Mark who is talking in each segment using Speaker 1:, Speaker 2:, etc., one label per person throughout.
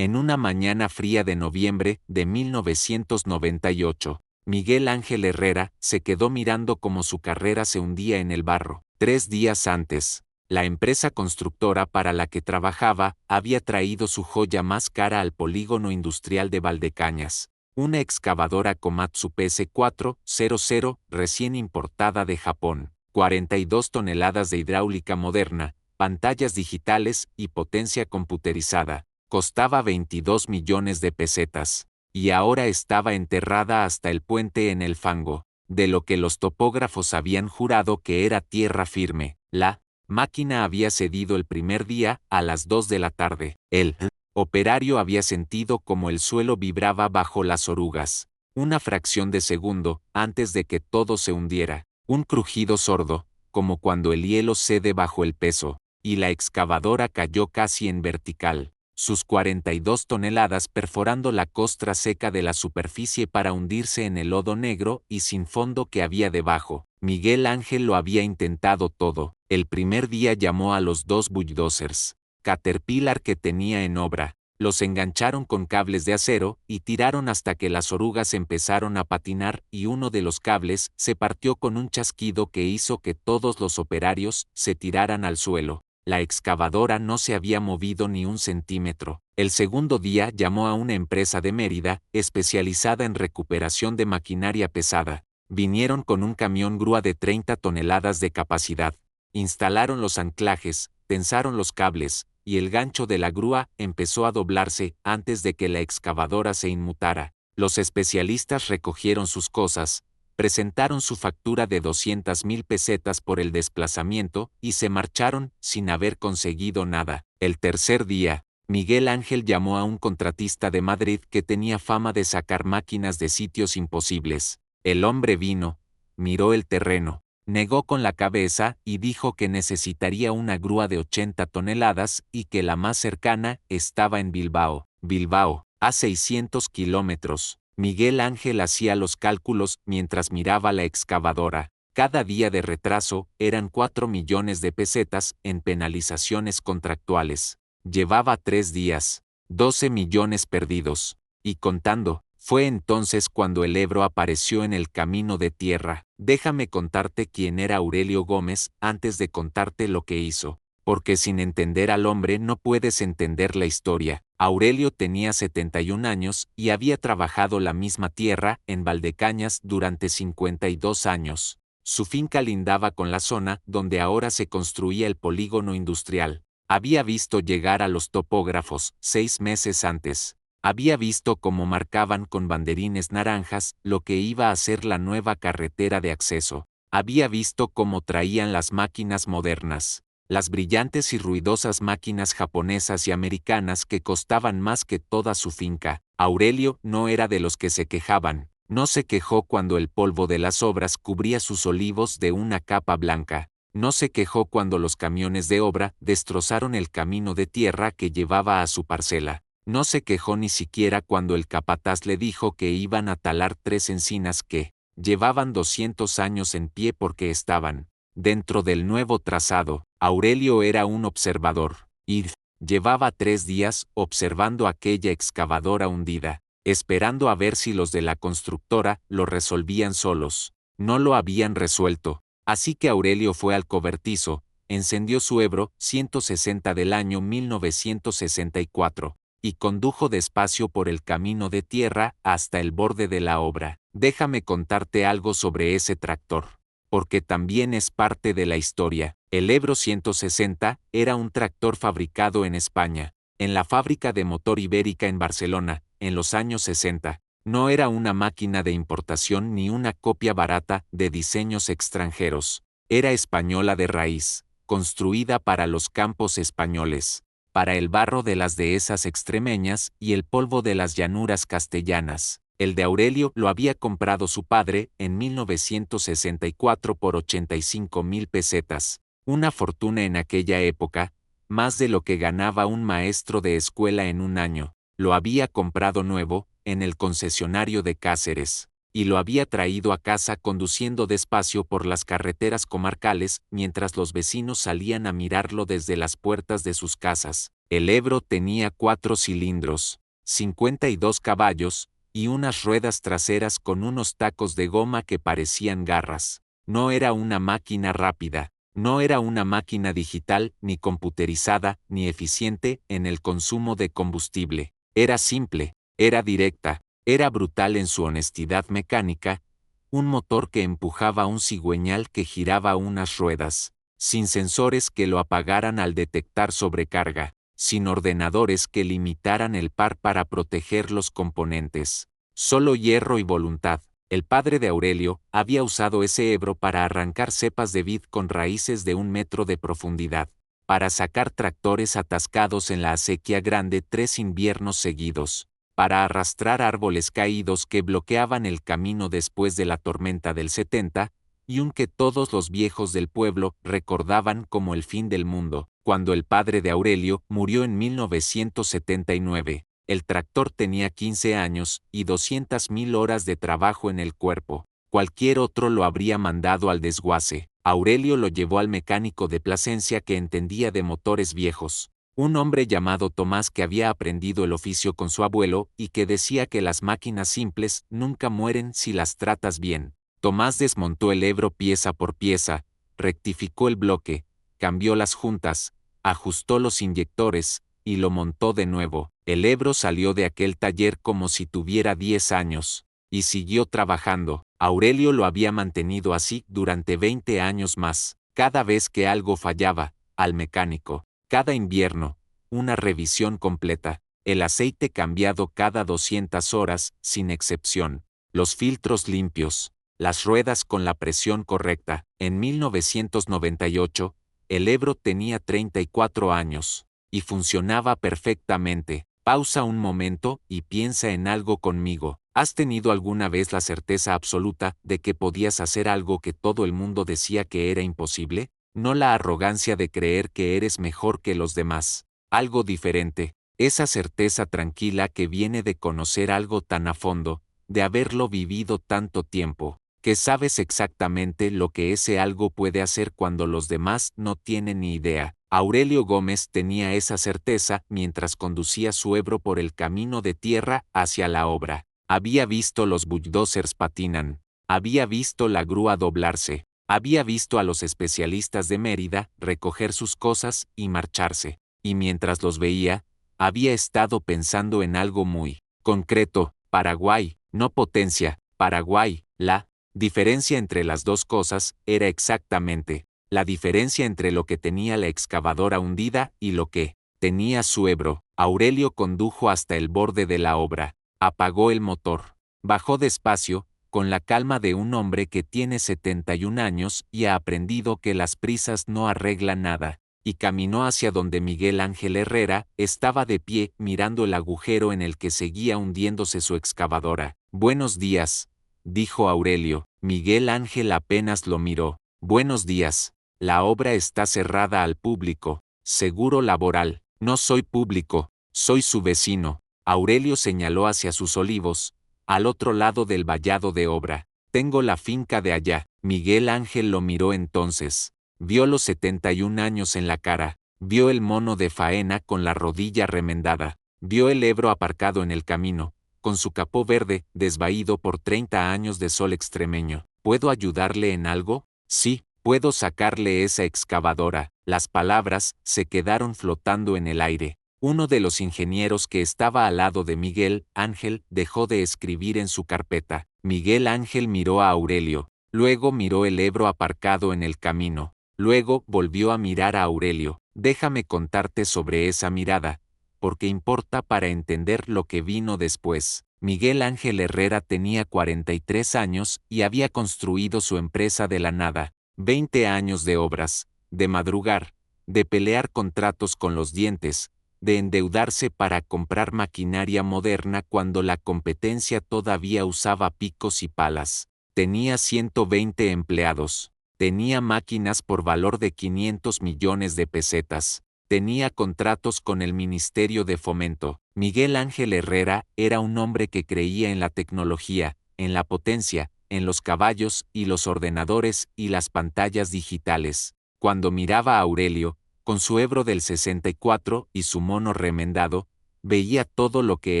Speaker 1: En una mañana fría de noviembre de 1998, Miguel Ángel Herrera se quedó mirando cómo su carrera se hundía en el barro. 3 días antes, la empresa constructora para la que trabajaba había traído su joya más cara al polígono industrial de Valdecañas, una excavadora Komatsu PS400 recién importada de Japón, 42 toneladas de hidráulica moderna, pantallas digitales y potencia computerizada. Costaba 22 millones de pesetas, y ahora estaba enterrada hasta el puente en el fango, de lo que los topógrafos habían jurado que era tierra firme. La máquina había cedido el primer día a las 2 de la tarde. El operario había sentido como el suelo vibraba bajo las orugas, una fracción de segundo antes de que todo se hundiera, un crujido sordo, como cuando el hielo cede bajo el peso, y la excavadora cayó casi en vertical, sus 42 toneladas perforando la costra seca de la superficie para hundirse en el lodo negro y sin fondo que había debajo. Miguel Ángel lo había intentado todo. El primer día llamó a los 2 bulldozers Caterpillar que tenía en obra, los engancharon con cables de acero y tiraron hasta que las orugas empezaron a patinar y uno de los cables se partió con un chasquido que hizo que todos los operarios se tiraran al suelo. La excavadora no se había movido ni un centímetro. El segundo día llamó a una empresa de Mérida, especializada en recuperación de maquinaria pesada. Vinieron con un camión grúa de 30 toneladas de capacidad. Instalaron los anclajes, tensaron los cables, y el gancho de la grúa empezó a doblarse antes de que la excavadora se inmutara. Los especialistas recogieron sus cosas, presentaron su factura de 200,000 pesetas por el desplazamiento y se marcharon sin haber conseguido nada. El tercer día, Miguel Ángel llamó a un contratista de Madrid que tenía fama de sacar máquinas de sitios imposibles. El hombre vino, miró el terreno, negó con la cabeza y dijo que necesitaría una grúa de 80 toneladas y que la más cercana estaba en Bilbao. Bilbao, a 600 kilómetros. Miguel Ángel hacía los cálculos mientras miraba la excavadora. Cada día de retraso eran 4 millones de pesetas en penalizaciones contractuales. Llevaba 3 días, 12 millones perdidos. Y contando, fue entonces cuando el Ebro apareció en el camino de tierra. Déjame contarte quién era Aurelio Gómez antes de contarte lo que hizo, porque sin entender al hombre no puedes entender la historia. Aurelio tenía 71 años y había trabajado la misma tierra en Valdecañas durante 52 años. Su finca lindaba con la zona donde ahora se construía el polígono industrial. Había visto llegar a los topógrafos 6 meses antes. Había visto cómo marcaban con banderines naranjas lo que iba a ser la nueva carretera de acceso. Había visto cómo traían las máquinas modernas, las brillantes y ruidosas máquinas japonesas y americanas que costaban más que toda su finca. Aurelio no era de los que se quejaban. No se quejó cuando el polvo de las obras cubría sus olivos de una capa blanca. No se quejó cuando los camiones de obra destrozaron el camino de tierra que llevaba a su parcela. No se quejó ni siquiera cuando el capataz le dijo que iban a talar 3 encinas que llevaban 200 años en pie porque estaban dentro del nuevo trazado. Aurelio era un observador, y llevaba 3 días observando aquella excavadora hundida, esperando a ver si los de la constructora lo resolvían solos. No lo habían resuelto, así que Aurelio fue al cobertizo, encendió su Ebro 160 del año 1964, y condujo despacio por el camino de tierra hasta el borde de la obra. Déjame contarte algo sobre ese tractor, porque también es parte de la historia. El Ebro 160 era un tractor fabricado en España, en la fábrica de motor Ibérica en Barcelona, en los años 60. No era una máquina de importación ni una copia barata de diseños extranjeros. Era española de raíz, construida para los campos españoles, para el barro de las dehesas extremeñas y el polvo de las llanuras castellanas. El de Aurelio lo había comprado su padre en 1964 por 85,000 pesetas, una fortuna en aquella época, más de lo que ganaba un maestro de escuela en un año. Lo había comprado nuevo, en el concesionario de Cáceres, y lo había traído a casa conduciendo despacio por las carreteras comarcales mientras los vecinos salían a mirarlo desde las puertas de sus casas. El Ebro tenía 4 cilindros, 52 caballos, y unas ruedas traseras con unos tacos de goma que parecían garras. No era una máquina rápida, no era una máquina digital, ni computerizada, ni eficiente en el consumo de combustible. Era simple, era directa, era brutal en su honestidad mecánica, un motor que empujaba un cigüeñal que giraba unas ruedas, sin sensores que lo apagaran al detectar sobrecarga, sin ordenadores que limitaran el par para proteger los componentes. Solo hierro y voluntad. El padre de Aurelio había usado ese Ebro para arrancar cepas de vid con raíces de 1 metro de profundidad, para sacar tractores atascados en la acequia grande 3 inviernos seguidos, para arrastrar árboles caídos que bloqueaban el camino después de la tormenta del 70, y un que todos los viejos del pueblo recordaban como el fin del mundo. Cuando el padre de Aurelio murió en 1979, el tractor tenía 15 años y 200.000 horas de trabajo en el cuerpo. Cualquier otro lo habría mandado al desguace. Aurelio lo llevó al mecánico de Plasencia que entendía de motores viejos, un hombre llamado Tomás que había aprendido el oficio con su abuelo y que decía que las máquinas simples nunca mueren si las tratas bien. Tomás desmontó el Ebro pieza por pieza, rectificó el bloque, cambió las juntas, ajustó los inyectores, y lo montó de nuevo. El Ebro salió de aquel taller como si tuviera 10 años, y siguió trabajando. Aurelio lo había mantenido así durante 20 años más. Cada vez que algo fallaba, al mecánico. Cada invierno, una revisión completa. El aceite cambiado cada 200 horas, sin excepción. Los filtros limpios. Las ruedas con la presión correcta. En 1998, el Ebro tenía 34 años. Y funcionaba perfectamente. Pausa un momento y piensa en algo conmigo. ¿Has tenido alguna vez la certeza absoluta de que podías hacer algo que todo el mundo decía que era imposible? No la arrogancia de creer que eres mejor que los demás. Algo diferente. Esa certeza tranquila que viene de conocer algo tan a fondo, de haberlo vivido tanto tiempo, que sabes exactamente lo que ese algo puede hacer cuando los demás no tienen ni idea. Aurelio Gómez tenía esa certeza mientras conducía su Ebro por el camino de tierra hacia la obra. Había visto los bulldozers patinan, había visto la grúa doblarse, había visto a los especialistas de Mérida recoger sus cosas y marcharse, y mientras los veía, había estado pensando en algo muy concreto. Paraguay, no potencia, Paraguay. La diferencia entre las dos cosas era exactamente la diferencia entre lo que tenía la excavadora hundida y lo que tenía su Ebro. Aurelio condujo hasta el borde de la obra, apagó el motor, bajó despacio, con la calma de un hombre que tiene 71 años y ha aprendido que las prisas no arreglan nada, y caminó hacia donde Miguel Ángel Herrera estaba de pie mirando el agujero en el que seguía hundiéndose su excavadora. Buenos días, dijo Aurelio. Miguel Ángel apenas lo miró. Buenos días. La obra está cerrada al público. Seguro laboral. No soy público, soy su vecino. Aurelio señaló hacia sus olivos, al otro lado del vallado de obra. Tengo la finca de allá. Miguel Ángel lo miró entonces. Vio los 71 años en la cara. Vio el mono de faena con la rodilla remendada. Vio el Ebro aparcado en el camino, con su capó verde, desvaído por 30 años de sol extremeño. ¿Puedo ayudarle en algo? Sí. Puedo sacarle esa excavadora. Las palabras se quedaron flotando en el aire. Uno de los ingenieros que estaba al lado de Miguel Ángel dejó de escribir en su carpeta. Miguel Ángel miró a Aurelio, luego miró el Ebro aparcado en el camino, luego volvió a mirar a Aurelio. Déjame contarte sobre esa mirada, porque importa para entender lo que vino después. Miguel Ángel Herrera tenía 43 años y había construido su empresa de la nada. 20 años de obras, de madrugar, de pelear contratos con los dientes, de endeudarse para comprar maquinaria moderna cuando la competencia todavía usaba picos y palas. Tenía 120 empleados, tenía máquinas por valor de 500 millones de pesetas, tenía contratos con el Ministerio de Fomento. Miguel Ángel Herrera era un hombre que creía en la tecnología, en la potencia, en los caballos y los ordenadores y las pantallas digitales. Cuando miraba a Aurelio, con su Ebro del 64 y su mono remendado, veía todo lo que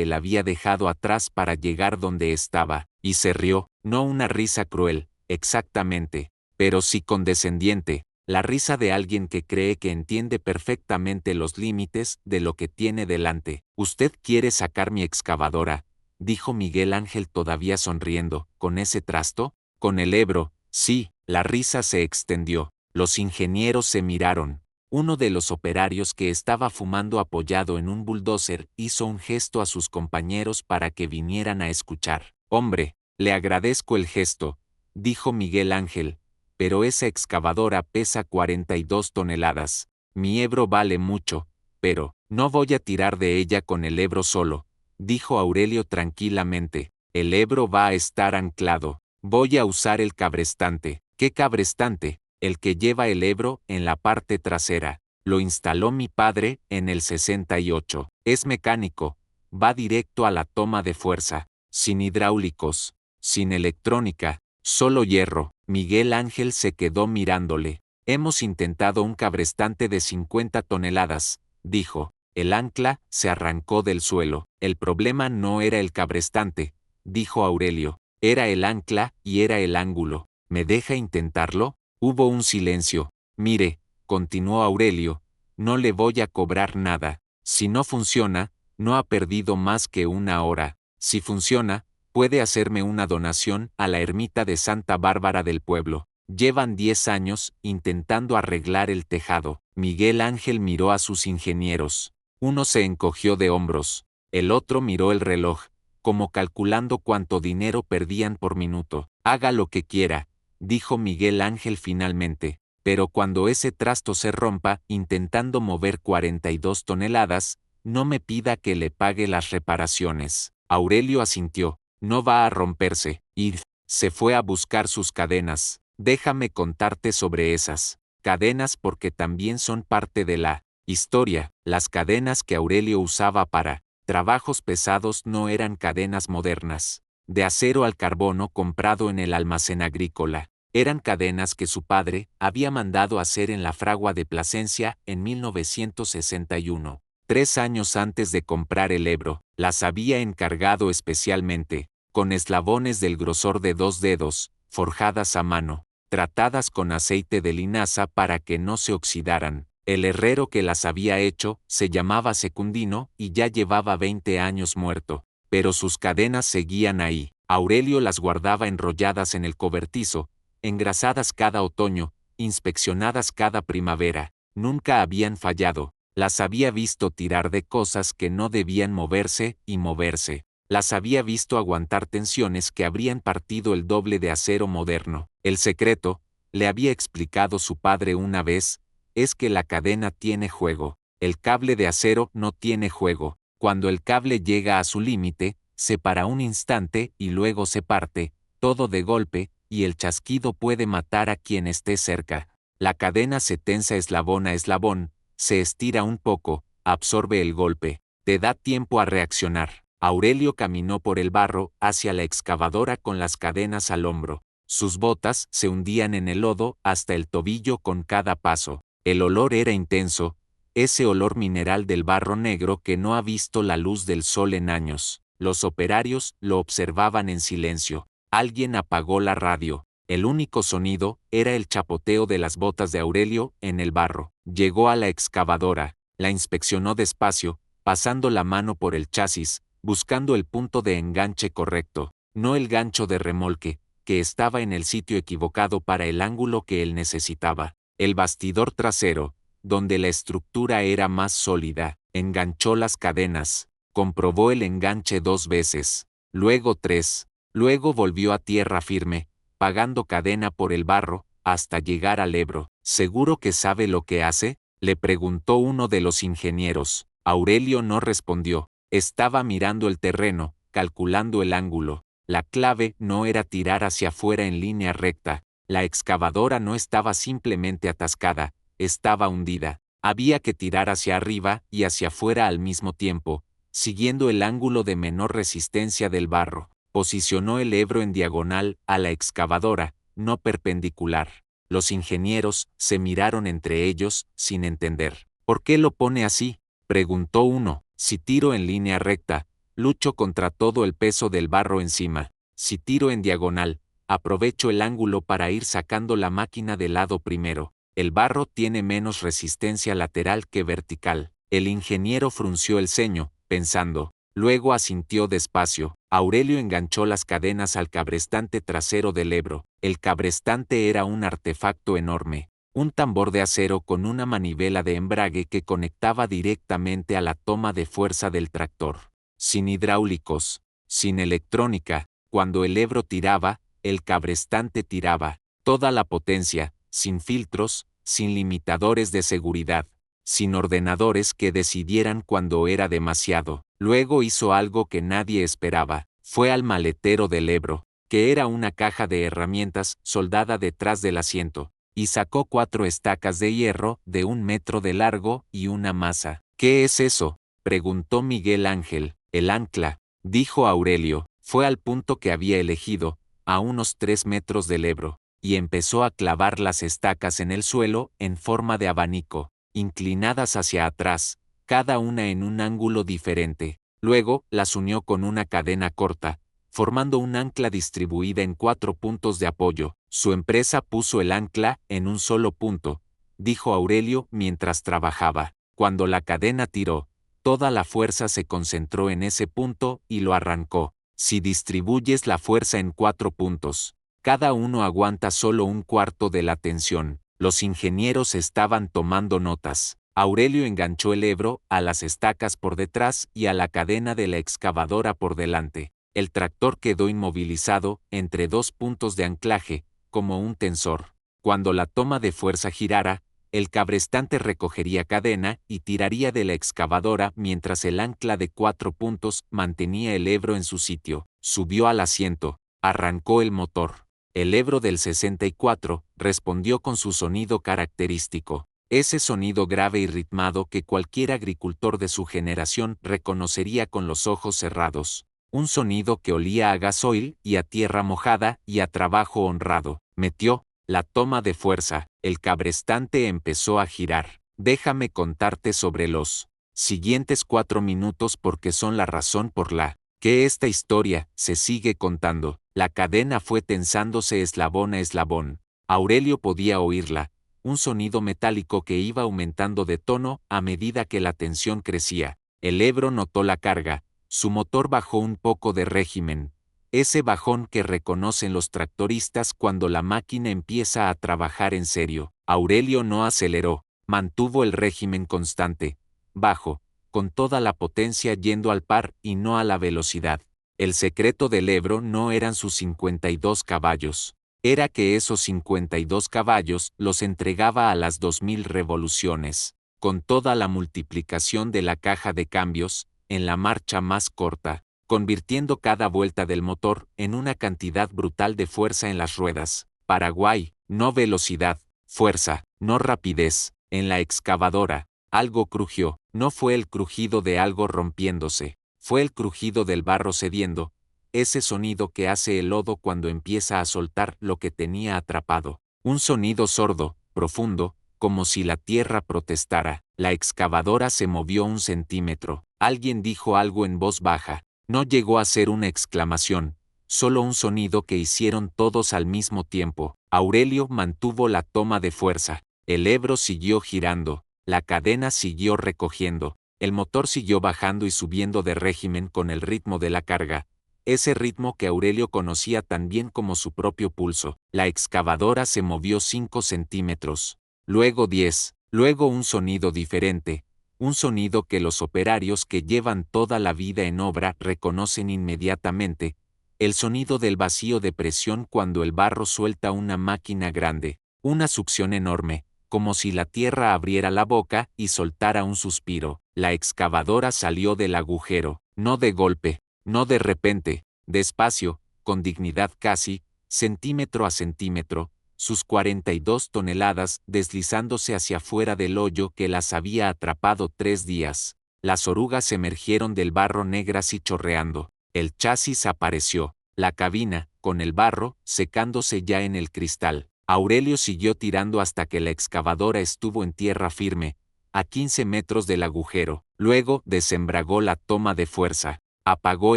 Speaker 1: él había dejado atrás para llegar donde estaba, y se rió, no una risa cruel, exactamente, pero sí condescendiente, la risa de alguien que cree que entiende perfectamente los límites de lo que tiene delante. «¿Usted quiere sacar mi excavadora?», dijo Miguel Ángel todavía sonriendo. «¿Con ese trasto?». «Con el Ebro, sí». La risa se extendió. Los ingenieros se miraron. Uno de los operarios que estaba fumando apoyado en un bulldozer hizo un gesto a sus compañeros para que vinieran a escuchar. «Hombre, le agradezco el gesto», dijo Miguel Ángel, «pero esa excavadora pesa 42 toneladas. Mi Ebro vale mucho, pero no voy a tirar de ella con el Ebro solo», dijo Aurelio tranquilamente. «El Ebro va a estar anclado. Voy a usar el cabrestante». «¿Qué cabrestante?». «El que lleva el Ebro en la parte trasera. Lo instaló mi padre en el 68. Es mecánico. Va directo a la toma de fuerza. Sin hidráulicos. Sin electrónica. Solo hierro». Miguel Ángel se quedó mirándole. «Hemos intentado un cabrestante de 50 toneladas», dijo. El ancla se arrancó del suelo. «El problema no era el cabrestante», dijo Aurelio. «Era el ancla y era el ángulo». «¿Me deja intentarlo?». Hubo un silencio. «Mire», continuó Aurelio, «no le voy a cobrar nada. Si no funciona, no ha perdido más que una hora. Si funciona, puede hacerme una donación a la ermita de Santa Bárbara del pueblo. Llevan 10 años intentando arreglar el tejado». Miguel Ángel miró a sus ingenieros. Uno se encogió de hombros. El otro miró el reloj, como calculando cuánto dinero perdían por minuto. «Haga lo que quiera», dijo Miguel Ángel finalmente, «pero cuando ese trasto se rompa intentando mover 42 toneladas, no me pida que le pague las reparaciones». Aurelio asintió. «No va a romperse». Y se fue a buscar sus cadenas. «Déjame contarte sobre esas cadenas porque también son parte de la historia». Las cadenas que Aurelio usaba para trabajos pesados no eran cadenas modernas, de acero al carbono comprado en el almacén agrícola. Eran cadenas que su padre había mandado hacer en la fragua de Plasencia en 1961. 3 años antes de comprar el Ebro, las había encargado especialmente, con eslabones del grosor de 2 dedos, forjadas a mano, tratadas con aceite de linaza para que no se oxidaran. El herrero que las había hecho se llamaba Secundino y ya llevaba 20 años muerto, pero sus cadenas seguían ahí. Aurelio las guardaba enrolladas en el cobertizo, engrasadas cada otoño, inspeccionadas cada primavera. Nunca habían fallado. Las había visto tirar de cosas que no debían moverse y moverse. Las había visto aguantar tensiones que habrían partido el doble de acero moderno. El secreto, le había explicado su padre una vez, es que la cadena tiene juego. El cable de acero no tiene juego. Cuando el cable llega a su límite, se para un instante y luego se parte, todo de golpe, y el chasquido puede matar a quien esté cerca. La cadena se tensa eslabón a eslabón, se estira un poco, absorbe el golpe, te da tiempo a reaccionar. Aurelio caminó por el barro hacia la excavadora con las cadenas al hombro. Sus botas se hundían en el lodo hasta el tobillo con cada paso. El olor era intenso, ese olor mineral del barro negro que no ha visto la luz del sol en años. Los operarios lo observaban en silencio. Alguien apagó la radio. El único sonido era el chapoteo de las botas de Aurelio en el barro. Llegó a la excavadora, la inspeccionó despacio, pasando la mano por el chasis, buscando el punto de enganche correcto, no el gancho de remolque, que estaba en el sitio equivocado para el ángulo que él necesitaba. El bastidor trasero, donde la estructura era más sólida, enganchó las cadenas, comprobó el enganche 2 veces, luego 3, luego volvió a tierra firme, pagando cadena por el barro, hasta llegar al Ebro. ¿Seguro que sabe lo que hace?, le preguntó uno de los ingenieros. Aurelio no respondió. Estaba mirando el terreno, calculando el ángulo. La clave no era tirar hacia afuera en línea recta. La excavadora no estaba simplemente atascada, estaba hundida. Había que tirar hacia arriba y hacia afuera al mismo tiempo, siguiendo el ángulo de menor resistencia del barro. Posicionó el Ebro en diagonal a la excavadora, no perpendicular. Los ingenieros se miraron entre ellos, sin entender. ¿Por qué lo pone así?, preguntó uno. Si tiro en línea recta, lucho contra todo el peso del barro encima. Si tiro en diagonal, aprovecho el ángulo para ir sacando la máquina del lado primero. El barro tiene menos resistencia lateral que vertical. El ingeniero frunció el ceño, pensando. Luego asintió despacio. Aurelio enganchó las cadenas al cabrestante trasero del Ebro. El cabrestante era un artefacto enorme, un tambor de acero con una manivela de embrague que conectaba directamente a la toma de fuerza del tractor. Sin hidráulicos, sin electrónica, cuando el Ebro tiraba, el cabrestante tiraba. Toda la potencia, sin filtros, sin limitadores de seguridad, sin ordenadores que decidieran cuando era demasiado. Luego hizo algo que nadie esperaba. Fue al maletero del Ebro, que era una caja de herramientas soldada detrás del asiento, y sacó 4 estacas de hierro de 1 metro de largo y una maza. ¿Qué es eso?, preguntó Miguel Ángel. El ancla, dijo Aurelio. Fue al punto que había elegido, a unos 3 metros del Ebro, y empezó a clavar las estacas en el suelo en forma de abanico, inclinadas hacia atrás, cada una en un ángulo diferente. Luego, las unió con una cadena corta, formando un ancla distribuida en 4 puntos de apoyo. Su empresa puso el ancla en un solo punto, dijo Aurelio mientras trabajaba. Cuando la cadena tiró, toda la fuerza se concentró en ese punto y lo arrancó. Si distribuyes la fuerza en 4 puntos, cada uno aguanta solo 1/4 de la tensión. Los ingenieros estaban tomando notas. Aurelio enganchó el Ebro a las estacas por detrás y a la cadena de la excavadora por delante. El tractor quedó inmovilizado entre 2 puntos de anclaje, como un tensor. Cuando la toma de fuerza girara, el cabrestante recogería cadena y tiraría de la excavadora mientras el ancla de 4 puntos mantenía el Ebro en su sitio. Subió al asiento, arrancó el motor. El Ebro del 64 respondió con su sonido característico. Ese sonido grave y ritmado que cualquier agricultor de su generación reconocería con los ojos cerrados. Un sonido que olía a gasoil y a tierra mojada y a trabajo honrado. Metió la toma de fuerza. El cabrestante empezó a girar. Déjame contarte sobre los siguientes 4 minutos porque son la razón por la que esta historia se sigue contando. La cadena fue tensándose eslabón a eslabón. Aurelio podía oírla, un sonido metálico que iba aumentando de tono a medida que la tensión crecía. El Ebro notó la carga, su motor bajó un poco de régimen, ese bajón que reconocen los tractoristas cuando la máquina empieza a trabajar en serio. Aurelio no aceleró, mantuvo el régimen constante, bajo, con toda la potencia yendo al par y no a la velocidad. El secreto del Ebro no eran sus 52 caballos. Era que esos 52 caballos los entregaba a las 2000 revoluciones, con toda la multiplicación de la caja de cambios, en la marcha más corta, convirtiendo cada vuelta del motor en una cantidad brutal de fuerza en las ruedas. Paraguay, no velocidad, fuerza, no rapidez. En la excavadora, algo crujió. No fue el crujido de algo rompiéndose, fue el crujido del barro cediendo, ese sonido que hace el lodo cuando empieza a soltar lo que tenía atrapado. Un sonido sordo, profundo, como si la tierra protestara. La excavadora se movió 1 centímetro. Alguien dijo algo en voz baja. No llegó a ser una exclamación, solo un sonido que hicieron todos al mismo tiempo. Aurelio mantuvo la toma de fuerza. El Ebro siguió girando, la cadena siguió recogiendo, el motor siguió bajando y subiendo de régimen con el ritmo de la carga, ese ritmo que Aurelio conocía tan bien como su propio pulso. La excavadora se movió 5 centímetros, luego 10, luego un sonido diferente, un sonido que los operarios que llevan toda la vida en obra reconocen inmediatamente, el sonido del vacío de presión cuando el barro suelta una máquina grande, una succión enorme, como si la tierra abriera la boca y soltara un suspiro. La excavadora salió del agujero, no de golpe, no de repente, despacio, con dignidad casi, centímetro a centímetro, sus 42 toneladas deslizándose hacia afuera del hoyo que las había atrapado 3 días. Las orugas emergieron del barro negras y chorreando. El chasis apareció, la cabina, con el barro, secándose ya en el cristal. Aurelio siguió tirando hasta que la excavadora estuvo en tierra firme, a 15 metros del agujero. Luego desembragó la toma de fuerza, apagó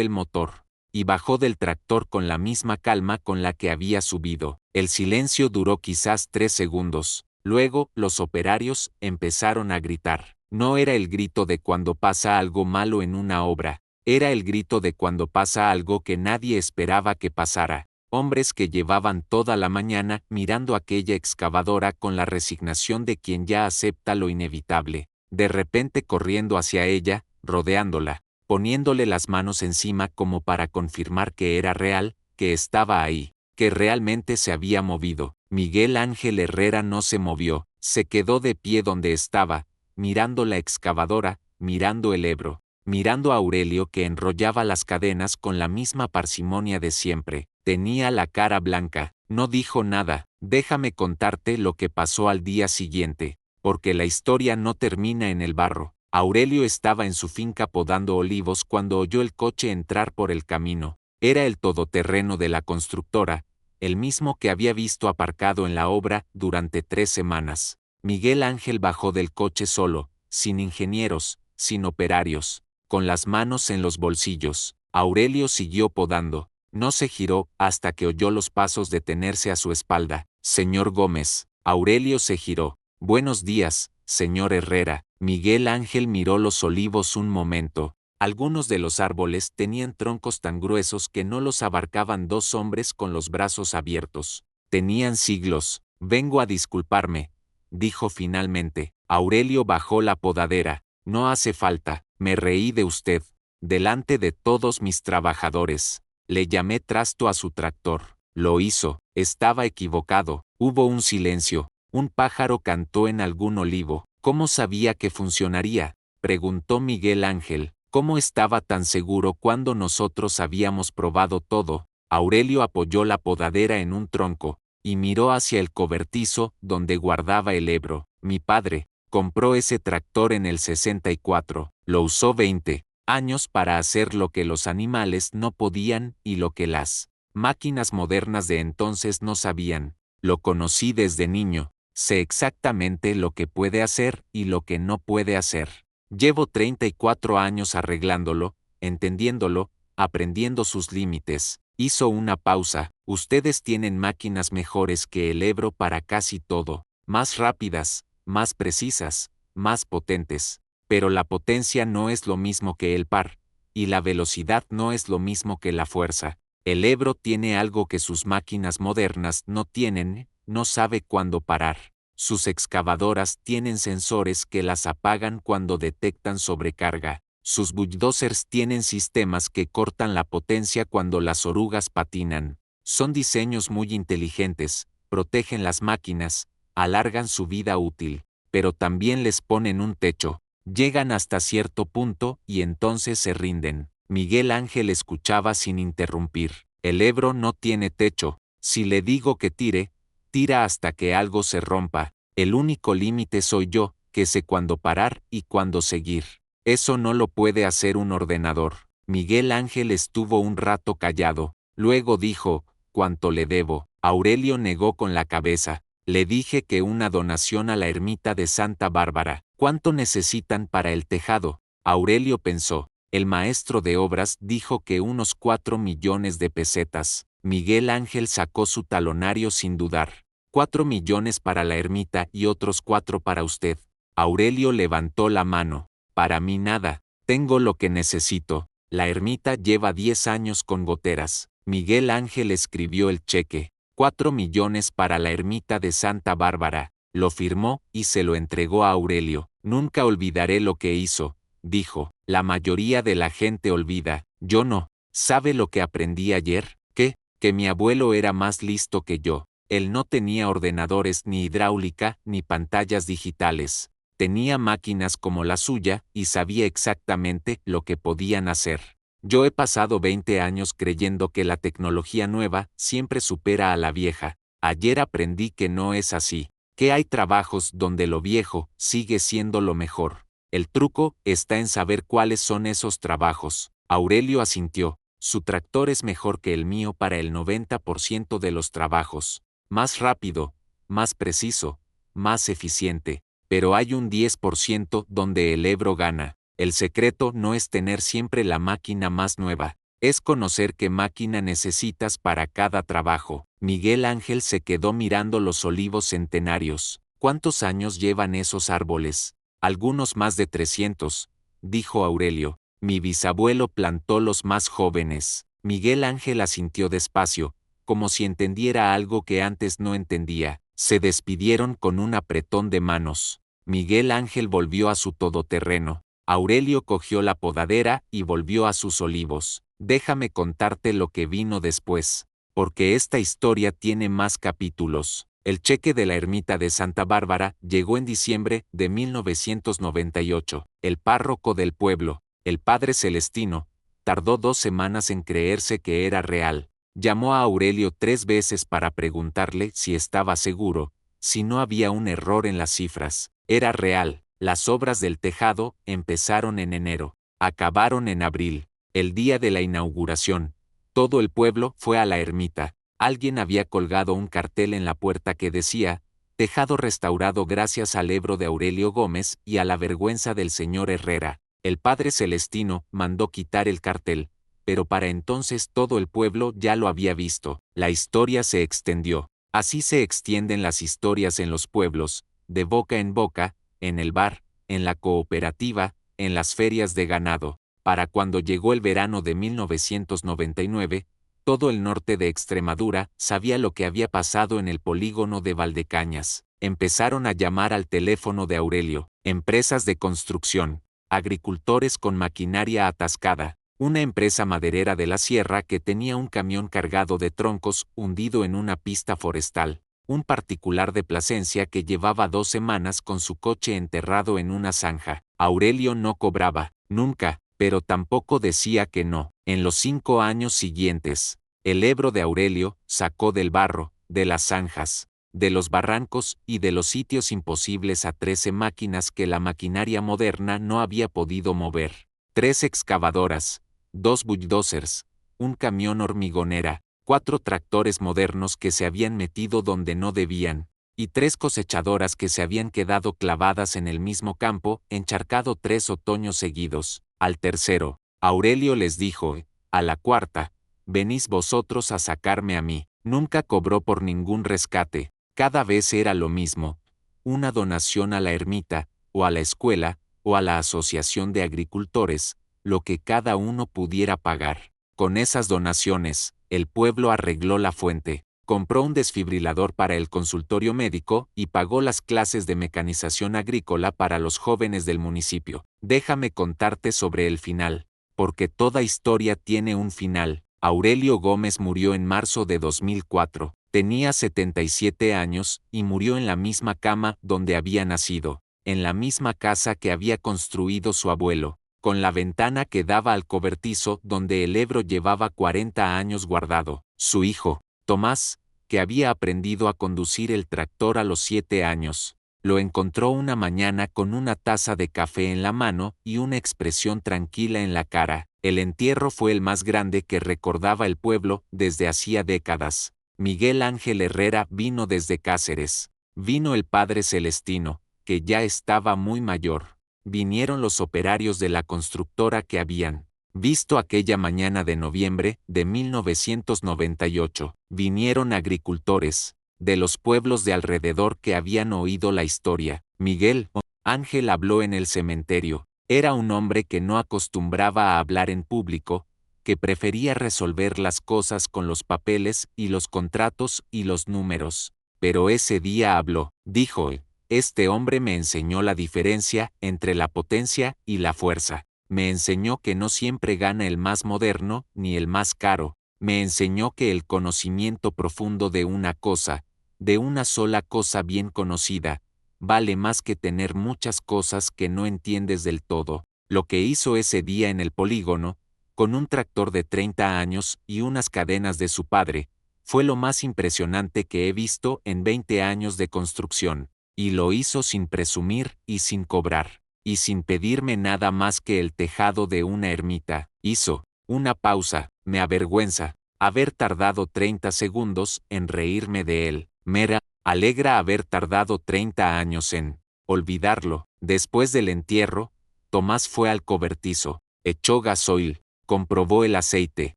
Speaker 1: el motor y bajó del tractor con la misma calma con la que había subido. El silencio duró quizás 3 segundos. Luego, los operarios empezaron a gritar. No era el grito de cuando pasa algo malo en una obra, era el grito de cuando pasa algo que nadie esperaba que pasara. Hombres que llevaban toda la mañana mirando aquella excavadora con la resignación de quien ya acepta lo inevitable, de repente corriendo hacia ella, rodeándola, poniéndole las manos encima como para confirmar que era real, que estaba ahí, que realmente se había movido. Miguel Ángel Herrera no se movió, se quedó de pie donde estaba, mirando la excavadora, mirando el Ebro, mirando a Aurelio que enrollaba las cadenas con la misma parsimonia de siempre. Tenía la cara blanca, no dijo nada. Déjame contarte lo que pasó al día siguiente, porque la historia no termina en el barro. Aurelio estaba en su finca podando olivos cuando oyó el coche entrar por el camino. Era el todoterreno de la constructora, el mismo que había visto aparcado en la obra durante 3 semanas. Miguel Ángel bajó del coche solo, sin ingenieros, sin operarios, con las manos en los bolsillos. Aurelio siguió podando. No se giró hasta que oyó los pasos detenerse a su espalda. Señor Gómez. Aurelio se giró. Buenos días, señor Herrera. Miguel Ángel miró los olivos un momento. Algunos de los árboles tenían troncos tan gruesos que no los abarcaban 2 hombres con los brazos abiertos. Tenían siglos. Vengo a disculparme, dijo finalmente. Aurelio bajó la podadera. No hace falta. Me reí de usted, delante de todos mis trabajadores. Le llamé trasto a su tractor. Lo hizo. Estaba equivocado. Hubo un silencio. Un pájaro cantó en algún olivo. ¿Cómo sabía que funcionaría?, preguntó Miguel Ángel. ¿Cómo estaba tan seguro cuando nosotros habíamos probado todo? Aurelio apoyó la podadera en un tronco y miró hacia el cobertizo donde guardaba el Ebro. Mi padre compró ese tractor en el 64. Lo usó 20 años para hacer lo que los animales no podían y lo que las máquinas modernas de entonces no sabían. Lo conocí desde niño, sé exactamente lo que puede hacer y lo que no puede hacer. Llevo 34 años arreglándolo, entendiéndolo, aprendiendo sus límites. Hizo una pausa. Ustedes tienen máquinas mejores que el Ebro para casi todo, más rápidas, más precisas, más potentes. Pero la potencia no es lo mismo que el par, y la velocidad no es lo mismo que la fuerza. El Ebro tiene algo que sus máquinas modernas no tienen, no sabe cuándo parar. Sus excavadoras tienen sensores que las apagan cuando detectan sobrecarga. Sus bulldozers tienen sistemas que cortan la potencia cuando las orugas patinan. Son diseños muy inteligentes, protegen las máquinas, alargan su vida útil, pero también les ponen un techo. Llegan hasta cierto punto y entonces se rinden. Miguel Ángel escuchaba sin interrumpir. El Ebro no tiene techo. Si le digo que tire, tira hasta que algo se rompa. El único límite soy yo, que sé cuándo parar y cuándo seguir. Eso no lo puede hacer un ordenador. Miguel Ángel estuvo un rato callado. Luego dijo, ¿cuánto le debo? Aurelio negó con la cabeza. Le dije que una donación a la ermita de Santa Bárbara. ¿Cuánto necesitan para el tejado? Aurelio pensó. El maestro de obras dijo que unos 4 millones de pesetas. Miguel Ángel sacó su talonario sin dudar. 4 millones para la ermita y otros 4 para usted. Aurelio levantó la mano. Para mí nada. Tengo lo que necesito. La ermita lleva 10 años con goteras. Miguel Ángel escribió el cheque. 4 millones para la ermita de Santa Bárbara. Lo firmó y se lo entregó a Aurelio. Nunca olvidaré lo que hizo, dijo. La mayoría de la gente olvida. Yo no. ¿Sabe lo que aprendí ayer? ¿Qué? Que mi abuelo era más listo que yo. Él no tenía ordenadores ni hidráulica ni pantallas digitales. Tenía máquinas como la suya y sabía exactamente lo que podían hacer. Yo he pasado 20 años creyendo que la tecnología nueva siempre supera a la vieja. Ayer aprendí que no es así, que hay trabajos donde lo viejo sigue siendo lo mejor. El truco está en saber cuáles son esos trabajos. Aurelio asintió. Su tractor es mejor que el mío para el 90% de los trabajos. Más rápido, más preciso, más eficiente. Pero hay un 10% donde el Ebro gana. El secreto no es tener siempre la máquina más nueva, es conocer qué máquina necesitas para cada trabajo. Miguel Ángel se quedó mirando los olivos centenarios. ¿Cuántos años llevan esos árboles? Algunos más de 300, dijo Aurelio. Mi bisabuelo plantó los más jóvenes. Miguel Ángel asintió despacio, como si entendiera algo que antes no entendía. Se despidieron con un apretón de manos. Miguel Ángel volvió a su todoterreno. Aurelio cogió la podadera y volvió a sus olivos. Déjame contarte lo que vino después, porque esta historia tiene más capítulos. El cheque de la ermita de Santa Bárbara llegó en diciembre de 1998. El párroco del pueblo, el padre Celestino, tardó 2 semanas en creerse que era real. Llamó a Aurelio 3 veces para preguntarle si estaba seguro, si no había un error en las cifras. Era real. Las obras del tejado empezaron en enero, acabaron en abril. El día de la inauguración, todo el pueblo fue a la ermita. Alguien había colgado un cartel en la puerta que decía, tejado restaurado gracias al Ebro de Aurelio Gómez y a la vergüenza del señor Herrera. El padre Celestino mandó quitar el cartel, pero para entonces todo el pueblo ya lo había visto. La historia se extendió. Así se extienden las historias en los pueblos, de boca en boca, en el bar, en la cooperativa, en las ferias de ganado. Para cuando llegó el verano de 1999, todo el norte de Extremadura sabía lo que había pasado en el polígono de Valdecañas. Empezaron a llamar al teléfono de Aurelio, empresas de construcción, agricultores con maquinaria atascada, una empresa maderera de la sierra que tenía un camión cargado de troncos hundido en una pista forestal, un particular de Plasencia que llevaba 2 semanas con su coche enterrado en una zanja. Aurelio no cobraba, nunca, pero tampoco decía que no. En los 5 años siguientes, el Ebro de Aurelio sacó del barro, de las zanjas, de los barrancos y de los sitios imposibles a 13 máquinas que la maquinaria moderna no había podido mover. 3 excavadoras, 2 bulldozers, un camión hormigonera, 4 tractores modernos que se habían metido donde no debían, y 3 cosechadoras que se habían quedado clavadas en el mismo campo, encharcado 3 otoños seguidos. Al tercero, Aurelio les dijo, a la cuarta, venís vosotros a sacarme a mí. Nunca cobró por ningún rescate, cada vez era lo mismo, una donación a la ermita, o a la escuela, o a la asociación de agricultores, lo que cada uno pudiera pagar. Con esas donaciones, el pueblo arregló la fuente, compró un desfibrilador para el consultorio médico y pagó las clases de mecanización agrícola para los jóvenes del municipio. Déjame contarte sobre el final, porque toda historia tiene un final. Aurelio Gómez murió en marzo de 2004. Tenía 77 años y murió en la misma cama donde había nacido, en la misma casa que había construido su abuelo, con la ventana que daba al cobertizo donde el Ebro llevaba 40 años guardado. Su hijo, Tomás, que había aprendido a conducir el tractor a los 7 años, lo encontró una mañana con una taza de café en la mano y una expresión tranquila en la cara. El entierro fue el más grande que recordaba el pueblo desde hacía décadas. Miguel Ángel Herrera vino desde Cáceres. Vino el padre Celestino, que ya estaba muy mayor. Vinieron los operarios de la constructora que habían visto aquella mañana de noviembre de 1998. Vinieron agricultores de los pueblos de alrededor que habían oído la historia. Miguel Ángel habló en el cementerio. Era un hombre que no acostumbraba a hablar en público, que prefería resolver las cosas con los papeles y los contratos y los números. Pero ese día habló. Dijo, este hombre me enseñó la diferencia entre la potencia y la fuerza. Me enseñó que no siempre gana el más moderno ni el más caro. Me enseñó que el conocimiento profundo de una cosa, de una sola cosa bien conocida, vale más que tener muchas cosas que no entiendes del todo. Lo que hizo ese día en el polígono, con un tractor de 30 años y unas cadenas de su padre, fue lo más impresionante que he visto en 20 años de construcción. Y lo hizo sin presumir y sin cobrar, y sin pedirme nada más que el tejado de una ermita. Hizo una pausa. Me avergüenza haber tardado 30 segundos en reírme de él. Mera Alegra haber tardado 30 años en olvidarlo. Después del entierro, Tomás fue al cobertizo, echó gasoil, comprobó el aceite,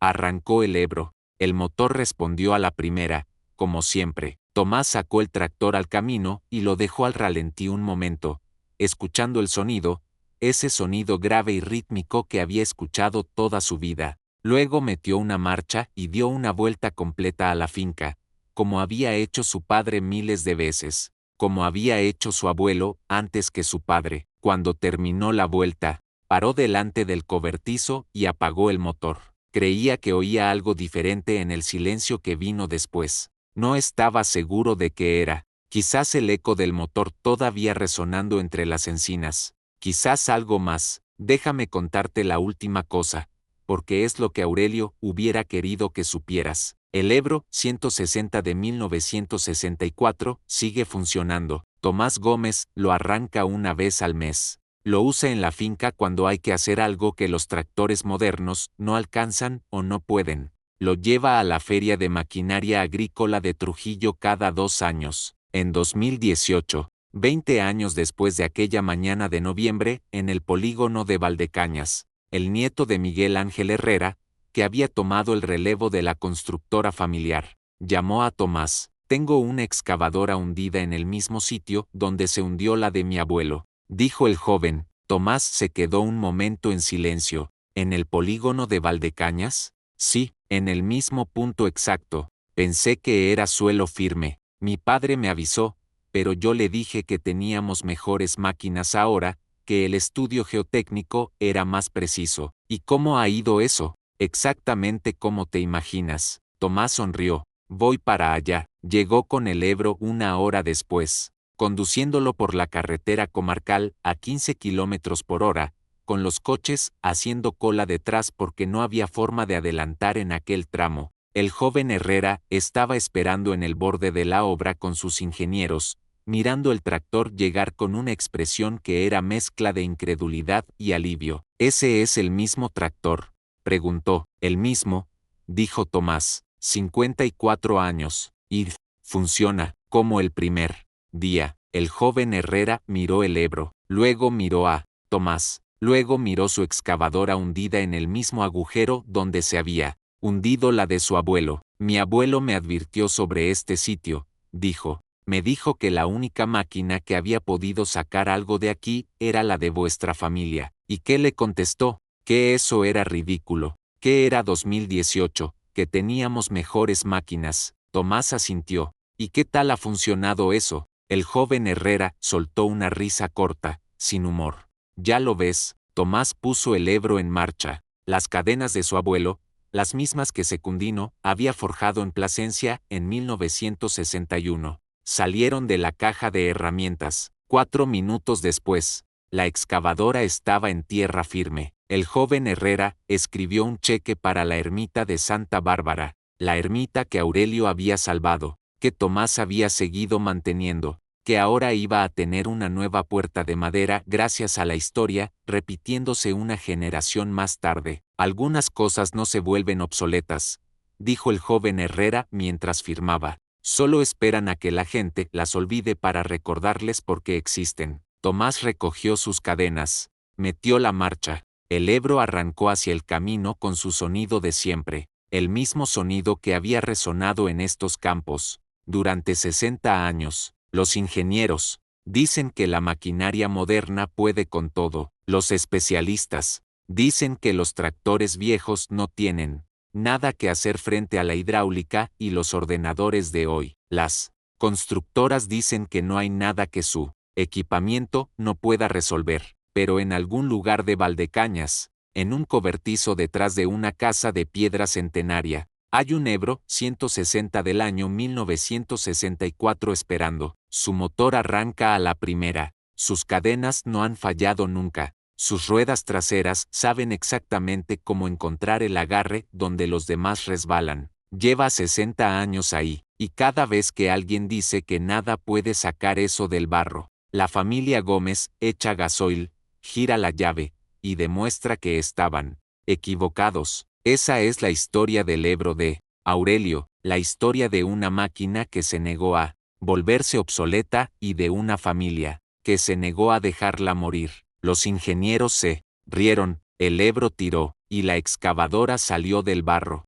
Speaker 1: arrancó el hebro. El motor respondió a la primera, como siempre. Tomás sacó el tractor al camino y lo dejó al ralentí un momento, escuchando el sonido, ese sonido grave y rítmico que había escuchado toda su vida. Luego metió una marcha y dio una vuelta completa a la finca, como había hecho su padre miles de veces, como había hecho su abuelo antes que su padre. Cuando terminó la vuelta, paró delante del cobertizo y apagó el motor. Creía que oía algo diferente en el silencio que vino después. No estaba seguro de qué era. Quizás el eco del motor todavía resonando entre las encinas. Quizás algo más. Déjame contarte la última cosa, porque es lo que Aurelio hubiera querido que supieras. El Ebro 160 de 1964 sigue funcionando. Tomás Gómez lo arranca una vez al mes. Lo usa en la finca cuando hay que hacer algo que los tractores modernos no alcanzan o no pueden. Lo lleva a la Feria de Maquinaria Agrícola de Trujillo cada 2 años. En 2018, 20 años después de aquella mañana de noviembre, en el polígono de Valdecañas, el nieto de Miguel Ángel Herrera, que había tomado el relevo de la constructora familiar, llamó a Tomás. Tengo una excavadora hundida en el mismo sitio donde se hundió la de mi abuelo, dijo el joven. Tomás se quedó un momento en silencio. ¿En el polígono de Valdecañas? Sí, en el mismo punto exacto. Pensé que era suelo firme. Mi padre me avisó, pero yo le dije que teníamos mejores máquinas ahora, que el estudio geotécnico era más preciso. ¿Y cómo ha ido eso? Exactamente como te imaginas. Tomás sonrió. Voy para allá. Llegó con el Ebro una hora después, conduciéndolo por la carretera comarcal a 15 kilómetros por hora, con los coches haciendo cola detrás porque no había forma de adelantar en aquel tramo. El joven Herrera estaba esperando en el borde de la obra con sus ingenieros, mirando el tractor llegar con una expresión que era mezcla de incredulidad y alivio. ¿Ese es el mismo tractor?, preguntó. El mismo, dijo Tomás, 54 años, y funciona, como el primer día. El joven Herrera miró el Ebro, luego miró a Tomás, luego miró su excavadora hundida en el mismo agujero donde se había hundido la de su abuelo. Mi abuelo me advirtió sobre este sitio, dijo. Me dijo que la única máquina que había podido sacar algo de aquí era la de vuestra familia. ¿Y qué le contestó? Que eso era ridículo, que era 2018, que teníamos mejores máquinas. Tomás asintió. ¿Y qué tal ha funcionado eso? El joven Herrera soltó una risa corta, sin humor. Ya lo ves. Tomás puso el Ebro en marcha. Las cadenas de su abuelo, las mismas que Secundino había forjado en Plasencia en 1961, salieron de la caja de herramientas. 4 minutos después, la excavadora estaba en tierra firme. El joven Herrera escribió un cheque para la ermita de Santa Bárbara, la ermita que Aurelio había salvado, que Tomás había seguido manteniendo, que ahora iba a tener una nueva puerta de madera gracias a la historia, repitiéndose una generación más tarde. Algunas cosas no se vuelven obsoletas, dijo el joven Herrera mientras firmaba. Solo esperan a que la gente las olvide para recordarles por qué existen. Tomás recogió sus cadenas, metió la marcha. El Ebro arrancó hacia el camino con su sonido de siempre, el mismo sonido que había resonado en estos campos durante 60 años. Los ingenieros dicen que la maquinaria moderna puede con todo. Los especialistas dicen que los tractores viejos no tienen nada que hacer frente a la hidráulica y los ordenadores de hoy. Las constructoras dicen que no hay nada que su equipamiento no pueda resolver. Pero en algún lugar de Valdecañas, en un cobertizo detrás de una casa de piedra centenaria, hay un Ebro 160 del año 1964 esperando. Su motor arranca a la primera. Sus cadenas no han fallado nunca. Sus ruedas traseras saben exactamente cómo encontrar el agarre donde los demás resbalan. Lleva 60 años ahí, y cada vez que alguien dice que nada puede sacar eso del barro, la familia Gómez echa gasoil, gira la llave, y demuestra que estaban equivocados. Esa es la historia del Ebro de Aurelio, la historia de una máquina que se negó a volverse obsoleta y de una familia que se negó a dejarla morir. Los ingenieros se rieron, el Ebro tiró, y la excavadora salió del barro.